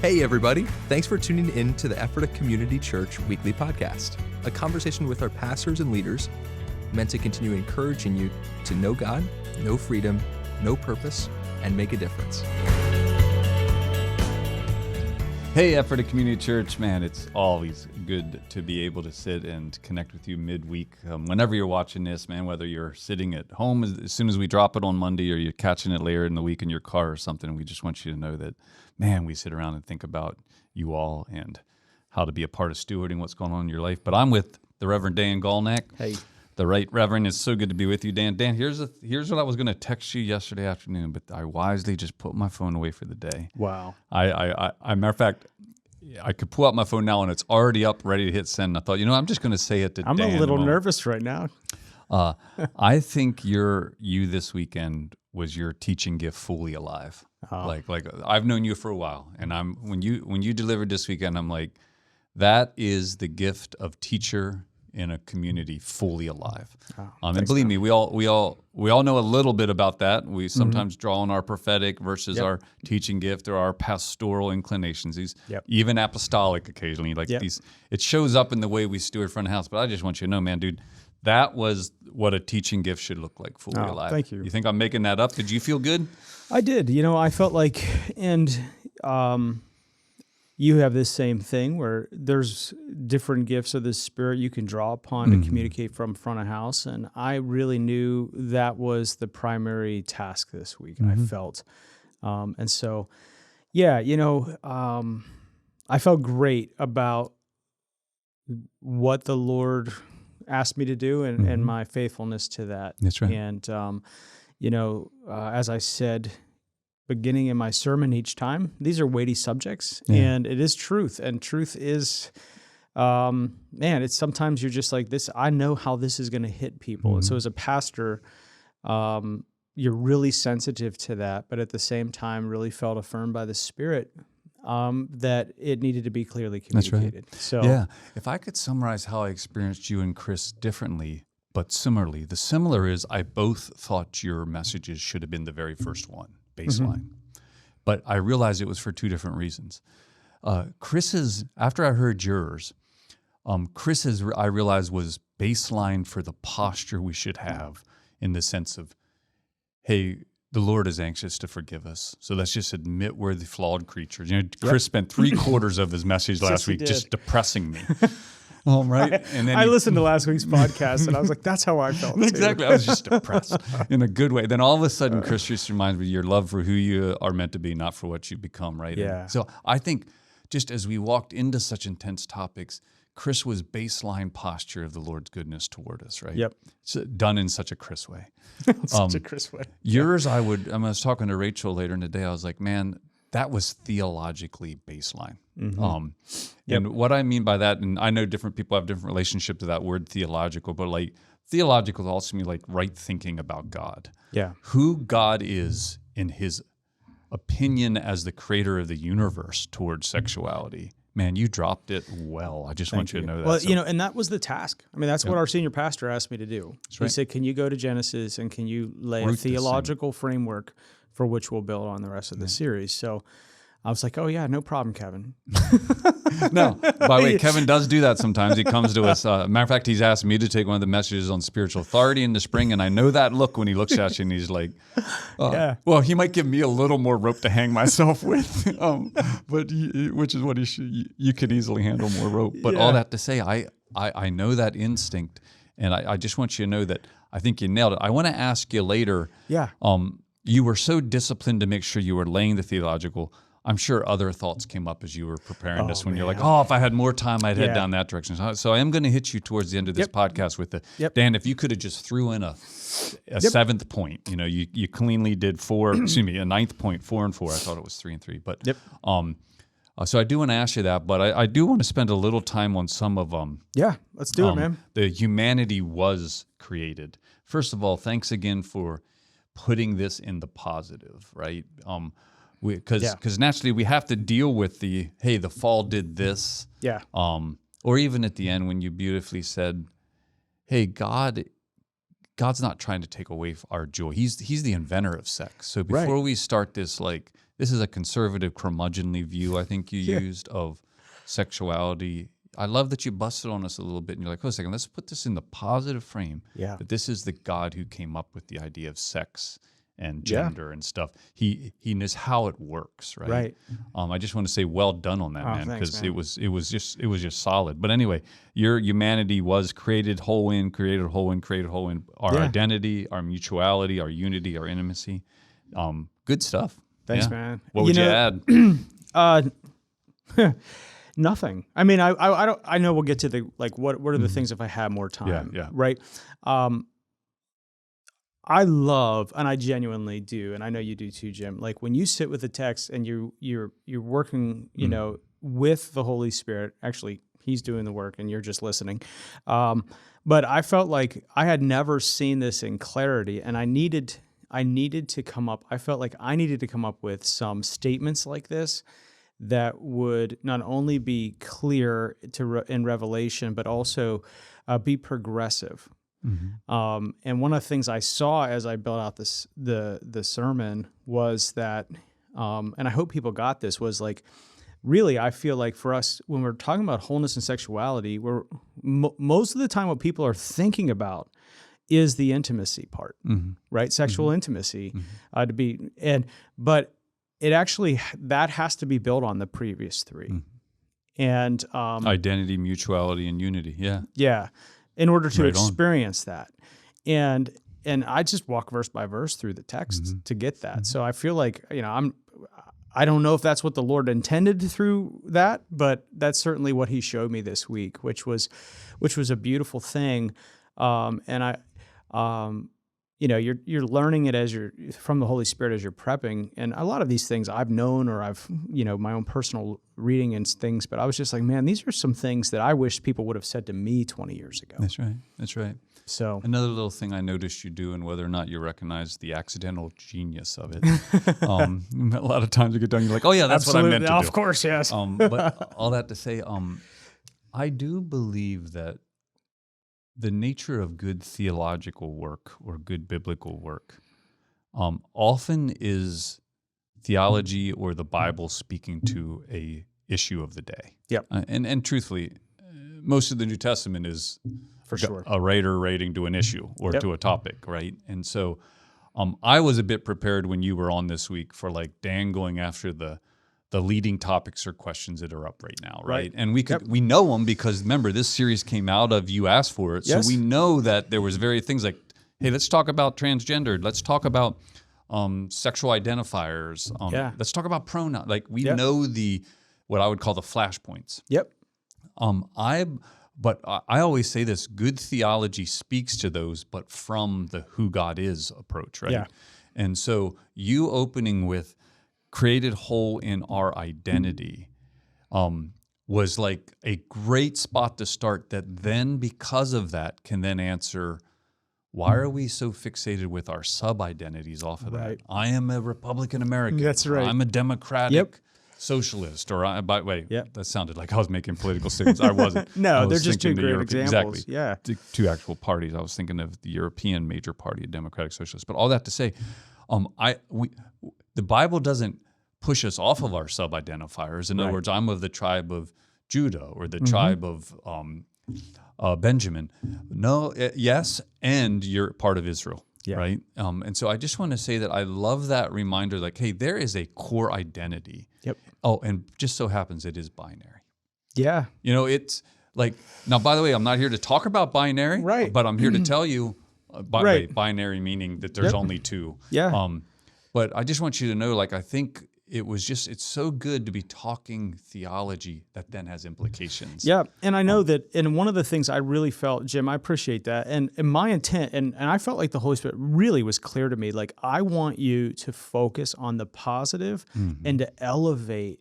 Hey everybody, thanks for tuning in to the Ephrata Community Church weekly podcast, a conversation with our pastors and leaders meant to continue encouraging you to know God, know freedom, know purpose, and make a difference. Hey, Ephrata Community Church, man, it's always good to be able to sit and connect with you midweek. Whenever you're watching this, man, whether you're sitting at home as soon as we drop it on Monday or you're catching it later in the week in your car or something, we just want you to know that, man, we sit around and think about you all and how to be a part of stewarding what's going on in your life. But I'm with the Reverend Dan Gulnac. Hey. The Right Reverend. It's so good to be with you, Dan. Dan, here's what I was going to text you yesterday afternoon, but I wisely just put my phone away for the day. Wow. I matter of fact, I could pull out my phone now and it's already up, ready to hit send. I thought, I'm just going to say it to Dan. I'm a little nervous right now. I think you this weekend was your teaching gift fully alive. Like I've known you for a while, and when you delivered this weekend, I'm like, that is the gift of teacher in a community fully alive. And believe me, we all know a little bit about that. We sometimes draw on our prophetic versus our teaching gift or our pastoral inclinations. These even apostolic occasionally, these. It shows up in the way we steward front of house. But I just want you to know, man, dude, that was what a teaching gift should look like, fully alive. Thank you. You think I'm making that up? Did you feel good? I did. I felt like, and you have this same thing where there's different gifts of the Spirit you can draw upon to communicate from front of house. And I really knew that was the primary task this week, I felt. And so, I felt great about what the Lord asked me to do and my faithfulness to that. That's right. And, as I said, beginning in my sermon each time, these are weighty subjects, and it is truth. And truth is, it's sometimes you're just like this. I know how this is going to hit people. And so as a pastor, you're really sensitive to that, but at the same time, really felt affirmed by the Spirit that it needed to be clearly communicated. That's right. So, if I could summarize how I experienced you and Chris differently, but similarly, the similar is I both thought your messages should have been the very first one. Baseline. But I realized it was for two different reasons. Chris's, after I heard yours, Chris's I realized was baseline for the posture we should have in the sense of, hey, the Lord is anxious to forgive us. So let's just admit we're the flawed creatures. Chris spent 3/4 of his message last week just depressing me. Right. And then I listened to last week's podcast and I was like, that's how I felt. Exactly. I was just depressed in a good way. Then all of a sudden, Chris just reminds me of your love for who you are meant to be, not for what you become, right? Yeah. And so I think just as we walked into such intense topics, Chris was baseline posture of the Lord's goodness toward us, right? Yep. It's done in such a Chris way. Such a Chris way. Yours, I was talking to Rachel later in the day, I was like, man, that was theologically baseline. And what I mean by that, and I know different people have different relationship to that word theological, but like theological also means like right thinking about God. Yeah. Who God is in his opinion as the creator of the universe towards sexuality. Man, you dropped it well. I just want you to know that. Well, and that was the task. I mean, that's what our senior pastor asked me to do. That's right. He said, can you go to Genesis and can you lay a theological framework for which we'll build on the rest of the series? So I was like, oh, yeah, no problem, Kevin. No, by the way, Kevin does do that sometimes. He comes to us. Matter of fact, he's asked me to take one of the messages on spiritual authority in the spring, and I know that look when he looks at you and he's like, well, he might give me a little more rope to hang myself with, which is what you could easily handle more rope. But all that to say, I know that instinct, and I just want you to know that I think you nailed it. I want to ask you later, you were so disciplined to make sure you were laying the theological. I'm sure other thoughts came up as you were preparing this when you're like, if I had more time, I'd head down that direction. So I am going to hit you towards the end of this podcast with Dan, if you could have just threw in a seventh point, you cleanly did a ninth point, 4 and 4. I thought it was 3 and 3, but so I do want to ask you that, but I do want to spend a little time on some of them. Yeah, let's do it, man. The humanity was created. First of all, thanks again for putting this in the positive, right? Because naturally we have to deal with the fall did this. Yeah. Or even at the end when you beautifully said, hey, God's not trying to take away our joy. He's the inventor of sex. So before we start this this is a conservative, curmudgeonly view, I think you used, of sexuality. I love that you busted on us a little bit, and you're like, "Oh, a second, let's put this in the positive frame. That this is the God who came up with the idea of sex and gender and stuff. He knows how it works, right? Right. I just want to say, well done on that, man, Thanks, because it was just solid. But anyway, your humanity was created whole in our identity, our mutuality, our unity, our intimacy. Good stuff. Thanks, man. What would you add? Nothing. I mean, I don't. I know we'll get to the like. What are the things if I had more time? Yeah. Right. I love, and I genuinely do, and I know you do too, Jim. Like when you sit with the text and you're working, with the Holy Spirit. Actually, He's doing the work, and you're just listening. But I felt like I had never seen this in clarity, and I needed to come up. I felt like I needed to come up with some statements like this that would not only be clear in Revelation, but also be progressive. Mm-hmm. And one of the things I saw as I built out the sermon was that, and I hope people got this, was like, really, I feel like for us, when we're talking about wholeness and sexuality, we're most of the time what people are thinking about is the intimacy part, right? Sexual intimacy, but it actually, that has to be built on the previous three. And identity, mutuality, and unity. Yeah. In order to experience that. And I just walk verse by verse through the text to get that. So I feel like, I don't know if that's what the Lord intended through that, but that's certainly what He showed me this week, which was a beautiful thing. And you're learning it from the Holy Spirit as you're prepping. And a lot of these things I've known, or I've, my own personal reading and things, but I was just like, man, these are some things that I wish people would have said to me 20 years ago. That's right. So another little thing I noticed you do, and whether or not you recognize the accidental genius of it. A lot of times you get done, you're like, oh yeah, that's absolutely. What I meant to do. Of course, yes. But all that to say, I do believe that the nature of good theological work or good biblical work often is theology or the Bible speaking to a issue of the day. Yep. And truthfully, most of the New Testament is for sure a writer writing to an issue or to a topic, right? And so I was a bit prepared when you were on this week for like Dan going after the leading topics or questions that are up right now, right? And we know them because remember, this series came out of you asked for it, so we know that there was very things like, hey, let's talk about transgendered, let's talk about sexual identifiers, let's talk about pronoun. Like we know what I would call the flashpoints. Yep. But I always say this: good theology speaks to those, but from the who God is approach, right? Yeah. And so you opening with created whole in our identity was like a great spot to start, that then because of that can then answer, why are we so fixated with our sub-identities off of that? I am a Republican American. That's right. I'm a Democratic socialist. Or by the way, that sounded like I was making political statements. I wasn't. No, they're just two great examples. Exactly. Yeah. Two actual parties. I was thinking of the European major party, a Democratic Socialist. But all that to say, the Bible doesn't push us off of our sub-identifiers. In other words, I'm of the tribe of Judah or the tribe of Benjamin. No, yes, and you're part of Israel, right? And so I just want to say that I love that reminder, like, hey, there is a core identity. Yep. Oh, and just so happens it is binary. Yeah. It's like, now, by the way, I'm not here to talk about binary, but I'm here to tell you, binary meaning that there's only two. Yeah. But I just want you to know, like, I think it's so good to be talking theology that then has implications. Yeah, and I know that, and one of the things I really felt, Jim, I appreciate that, and my intent, and I felt like the Holy Spirit really was clear to me, like, I want you to focus on the positive and to elevate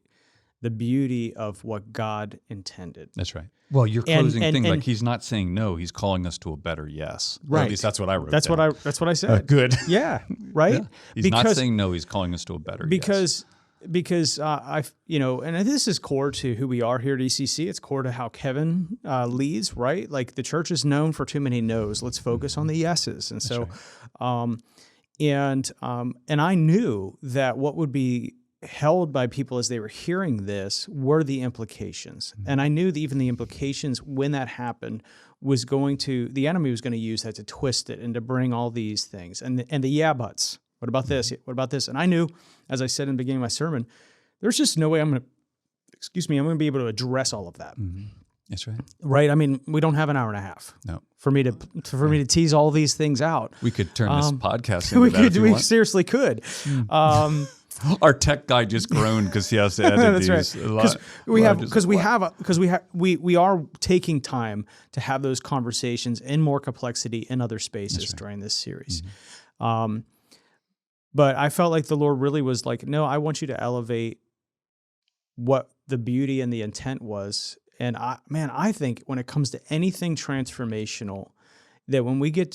the beauty of what God intended. That's right. Well, your closing thing, like, he's not saying no, he's calling us to a better yes. Right. Or at least that's what I wrote. That's what I said. Good. Yeah. Right. Yeah. He's not saying no, he's calling us to a better yes. Because and this is core to who we are here at ECC. It's core to how Kevin leads, right? Like, the church is known for too many no's. Let's focus on the yeses. And so, and I knew that what would be held by people as they were hearing this were the implications. And I knew that even the implications when that happened was the enemy was going to use that to twist it and to bring all these things. And the yeah buts. What about this? What about this? And I knew, as I said in the beginning of my sermon, there's just no way I'm going to be able to address all of that. That's right. Right? I mean, we don't have an hour and a half. No. For me to tease all these things out. We could turn this podcast into that if you want. Seriously could. Our tech guy just groaned because he has to edit That's these. Right. We are taking time to have those conversations in more complexity in other spaces during this series. But I felt like the Lord really was like, no, I want you to elevate what the beauty and the intent was. And I think when it comes to anything transformational, that when we get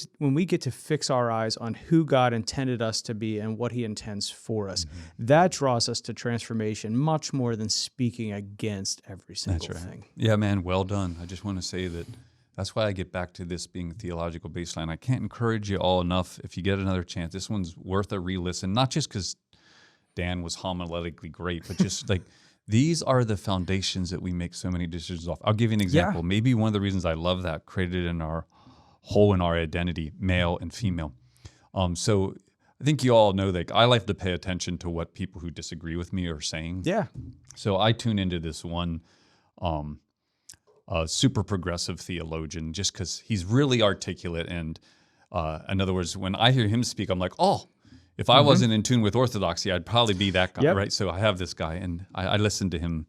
to fix our eyes on who God intended us to be and what He intends for us, that draws us to transformation much more than speaking against every single thing. Yeah, man, well done. I just want to say that's why I get back to this being a theological baseline. I can't encourage you all enough. If you get another chance, this one's worth a re-listen, not just because Dan was homiletically great, but just like these are the foundations that we make so many decisions off. I'll give you an example. Yeah. Maybe one of the reasons I love that, created in our whole in our identity, male and female. So I think you all know that I like to pay attention to what people who disagree with me are saying. Yeah. So I tune into this one super progressive theologian just because he's really articulate. And in other words, when I hear him speak, I'm like, oh, if I wasn't in tune with orthodoxy, I'd probably be that guy, right? So I have this guy, and I listened to him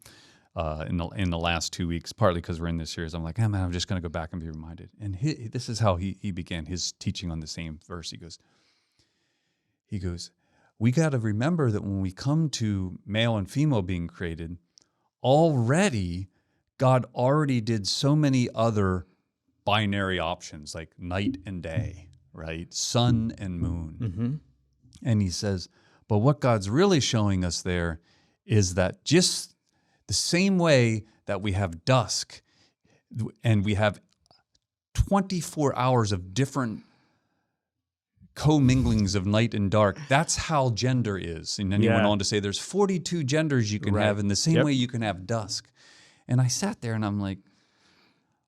in the last 2 weeks, partly because we're in this series. I'm like, man, I'm just going to go back and be reminded. And this is how he began his teaching on the same verse. He goes, we got to remember that when we come to male and female being created, already God already did so many other binary options like night and day, right? Sun and moon. And he says, but what God's really showing us there is that just the same way that we have dusk and we have 24 hours of different comminglings of night and dark, that's how gender is. And then he went on to say there's 42 genders you can have in the same way you can have dusk. And I sat there and I'm like,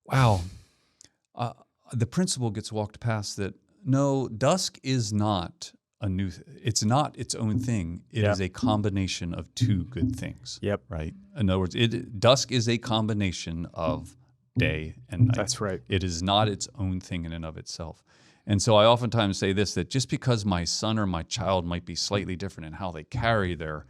wow, the principle gets walked past that, no, dusk is not it's not its own thing. It is a combination of two good things. Right? In other words, dusk is a combination of day and night. That's right. It is not its own thing in and of itself. And so I oftentimes say this, that just because my son or my child might be slightly different in how they carry their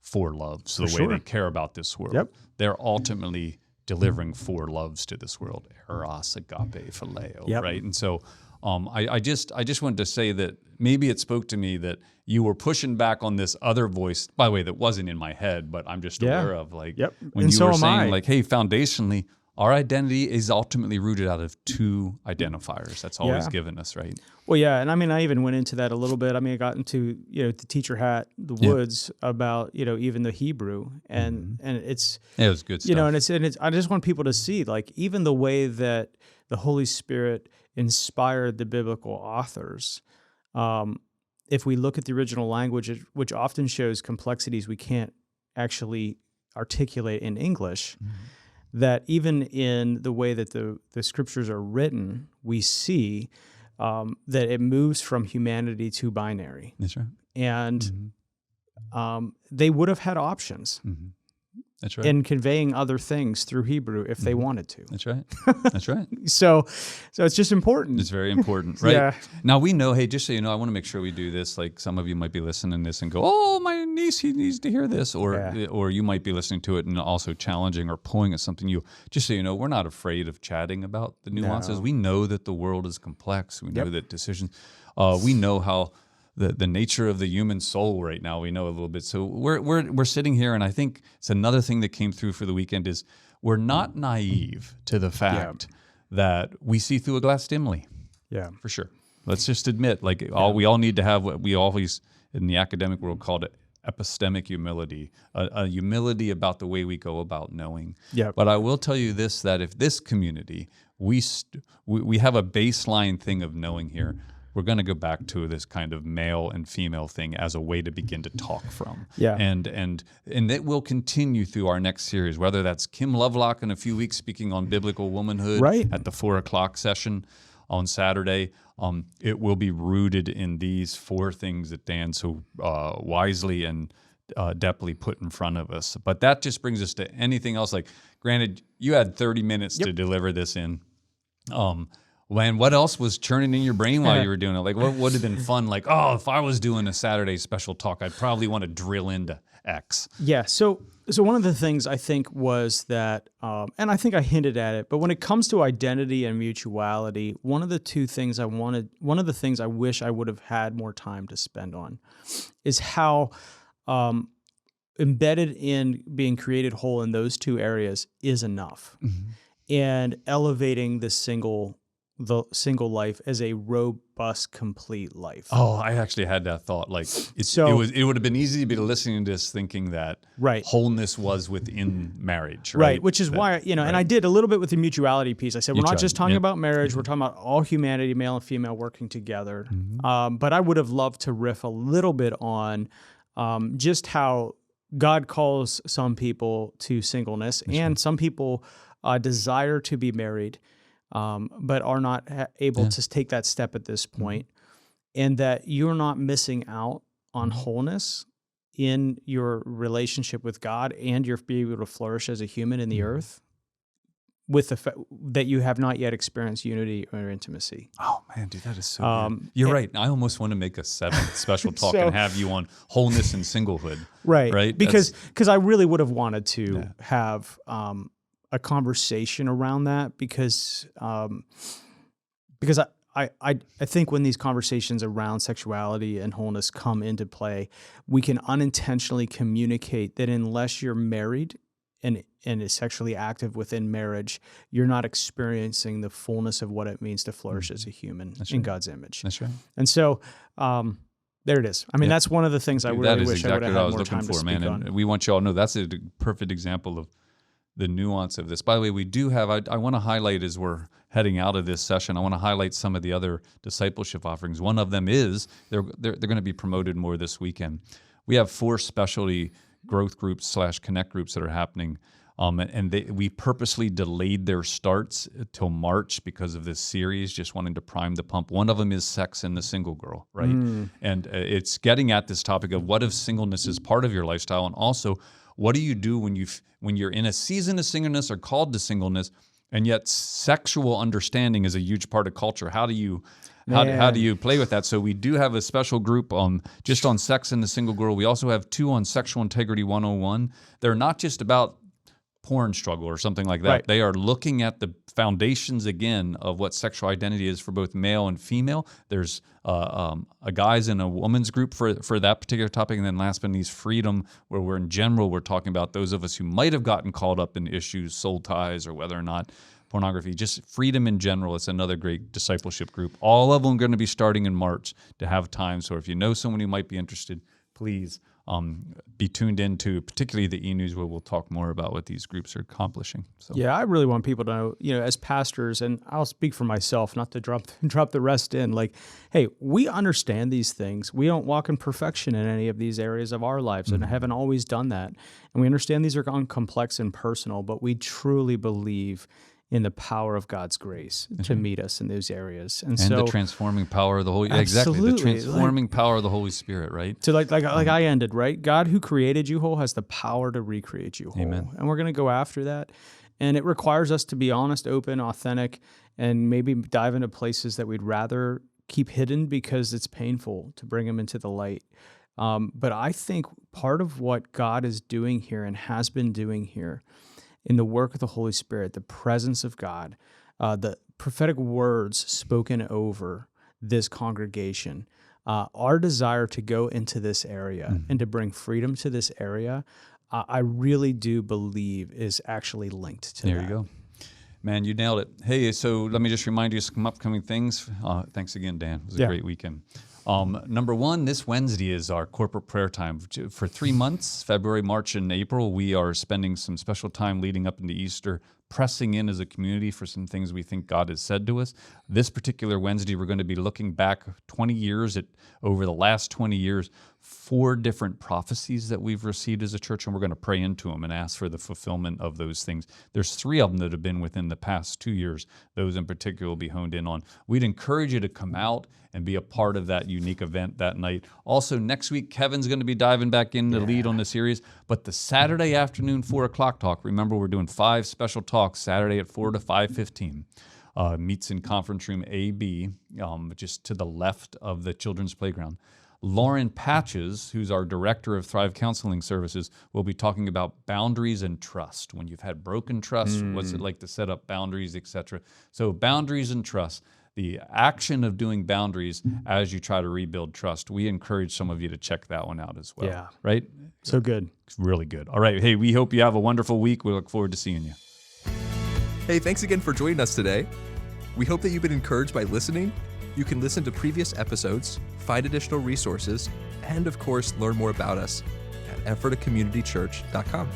four loves, the way they care about this world, they're ultimately delivering four loves to this world: eros, agape, phileo, right? And so I just wanted to say that maybe it spoke to me that you were pushing back on this other voice, by the way, that wasn't in my head, but I'm just aware of, like, when you were saying, like, hey, foundationally, our identity is ultimately rooted out of two identifiers. That's always given us, right? Well, yeah, and I mean, I even went into that a little bit. I mean, I got into, the teacher hat, the woods, about, even the Hebrew, and it's... Yeah, it was good stuff. And it's I just want people to see, like, even the way that the Holy Spirit inspired the biblical authors. If we look at the original language, which often shows complexities we can't actually articulate in English, that even in the way that the scriptures are written, we see that it moves from humanity to binary. That's right. And they would have had options. That's right. In conveying other things through Hebrew if they wanted to. That's right. That's right. So it's just important. It's very important, right? Now we know, hey, just so you know, I want to make sure we do this. Like, some of you might be listening to this and go, oh, my niece, he needs to hear this. Or you might be listening to it and also challenging or pulling at something just so you know, we're not afraid of chatting about the nuances. No. We know that the world is complex. We know that decisions, we know how the nature of the human soul right now, we know a little bit. So we're sitting here, and I think it's another thing that came through for the weekend is we're not naive to the fact that we see through a glass dimly. Yeah, for sure. Let's just admit, like, we all need to have what we always in the academic world called it epistemic humility, a humility about the way we go about knowing. Yeah. But I will tell you this: that if this community we have a baseline thing of knowing here. we're going to go back to this kind of male and female thing as a way to begin to talk from. Yeah. And it will continue through our next series, whether that's Kim Lovelock in a few weeks speaking on biblical womanhood at the 4:00 session on Saturday. It will be rooted in these 4 things that Dan so wisely and depthly put in front of us. But that just brings us to anything else. Like, granted, you had 30 minutes to deliver this in. What else was churning in your brain while you were doing it? Like, what would have been fun? Like, if I was doing a Saturday special talk, I'd probably want to drill into X. Yeah. So one of the things I think was that, and I think I hinted at it, but when it comes to identity and mutuality, one of the things I wish I would have had more time to spend on is how embedded in being created whole in those 2 areas is enough, and elevating the single life as a robust, complete life. I actually had that thought. Like, it would have been easy to be listening to this thinking that wholeness was within marriage, right? Which is why, and I did a little bit with the mutuality piece. I said, we're not just talking about marriage, we're talking about all humanity, male and female working together. But I would have loved to riff a little bit on just how God calls some people to singleness, and some people desire to be married, but are not able to take that step at this point, and that you're not missing out on wholeness in your relationship with God, and you're being able to flourish as a human in the earth with that you have not yet experienced unity or intimacy. Oh man, dude, that is so good. You're right. I almost want to make a 7th special talk and have you on wholeness and singlehood. Right. Because I really would have wanted to have a conversation around that, because I think when these conversations around sexuality and wholeness come into play, we can unintentionally communicate that unless you're married and is sexually active within marriage, you're not experiencing the fullness of what it means to flourish as a human in God's image. That's right. And so there it is. I mean, that's one of the things I really wish I would have had more time to speak on. And we want you all to know that's a perfect example of the nuance of this. By the way, we do have, I want to highlight as we're heading out of this session, I want to highlight some of the other discipleship offerings. One of them is, they're going to be promoted more this weekend. We have 4 specialty growth groups / connect groups that are happening. We purposely delayed their starts till March because of this series, just wanting to prime the pump. One of them is Sex and the Single Girl, right? And it's getting at this topic of what if singleness is part of your lifestyle, and also what do you do when you're in a season of singleness or called to singleness, and yet sexual understanding is a huge part of culture. How do you play with that? So we do have a special group just on Sex and the Single Girl. We also have 2 on Sexual Integrity 101. They're not just about porn struggle or something like that. Right. They are looking at the foundations again of what sexual identity is for both male and female. There's a guys and a woman's group for that particular topic, and then last but not least, freedom, where we're talking about those of us who might have gotten caught up in issues, soul ties, or whether or not pornography, just freedom in general. It's another great discipleship group. All of them are going to be starting in March to have time. So if you know someone who might be interested, please be tuned into particularly the e-news, where we'll talk more about what these groups are accomplishing. So yeah, I really want people to know, as pastors, and I'll speak for myself, not to drop the rest in, like, hey, we understand these things. We don't walk in perfection in any of these areas of our lives, and haven't always done that. And we understand these are complex and personal, but we truly believe in the power of God's grace to meet us in those areas. And so the transforming power of the Holy Exactly, the transforming power of the Holy Spirit, right? So like I ended, right? God who created you whole has the power to recreate you whole. Amen. And we're going to go after that. And it requires us to be honest, open, authentic, and maybe dive into places that we'd rather keep hidden because it's painful to bring them into the light. But I think part of what God is doing here and has been doing here in the work of the Holy Spirit, the presence of God, the prophetic words spoken over this congregation, our desire to go into this area and to bring freedom to this area, I really do believe is actually linked to that. There you go. Man, you nailed it. Hey, so let me just remind you of some upcoming things. Thanks again, Dan. It was a great weekend. Number 1, this Wednesday is our corporate prayer time. For 3 months, February, March, and April, we are spending some special time leading up into Easter pressing in as a community for some things we think God has said to us. This particular Wednesday, we're going to be looking back 20 years over the last 20 years, 4 different prophecies that we've received as a church, and we're going to pray into them and ask for the fulfillment of those things. There's 3 of them that have been within the past 2 years. Those in particular will be honed in on. We'd encourage you to come out and be a part of that unique event that night. Also, next week, Kevin's going to be diving back in to lead on the series. But the Saturday afternoon 4 o'clock talk, remember we're doing 5 special talks Saturday at 4 to 5:15. Meets in conference room AB, just to the left of the children's playground. Lauren Patches, who's our director of Thrive Counseling Services, will be talking about boundaries and trust. When you've had broken trust, what's it like to set up boundaries, etc. So boundaries and trust, the action of doing boundaries as you try to rebuild trust. We encourage some of you to check that one out as well. Yeah. Right? So good. It's really good. All right. Hey, we hope you have a wonderful week. We look forward to seeing you. Hey, thanks again for joining us today. We hope that you've been encouraged by listening. You can listen to previous episodes, find additional resources, and of course, learn more about us at EphphathaCommunityChurch.com.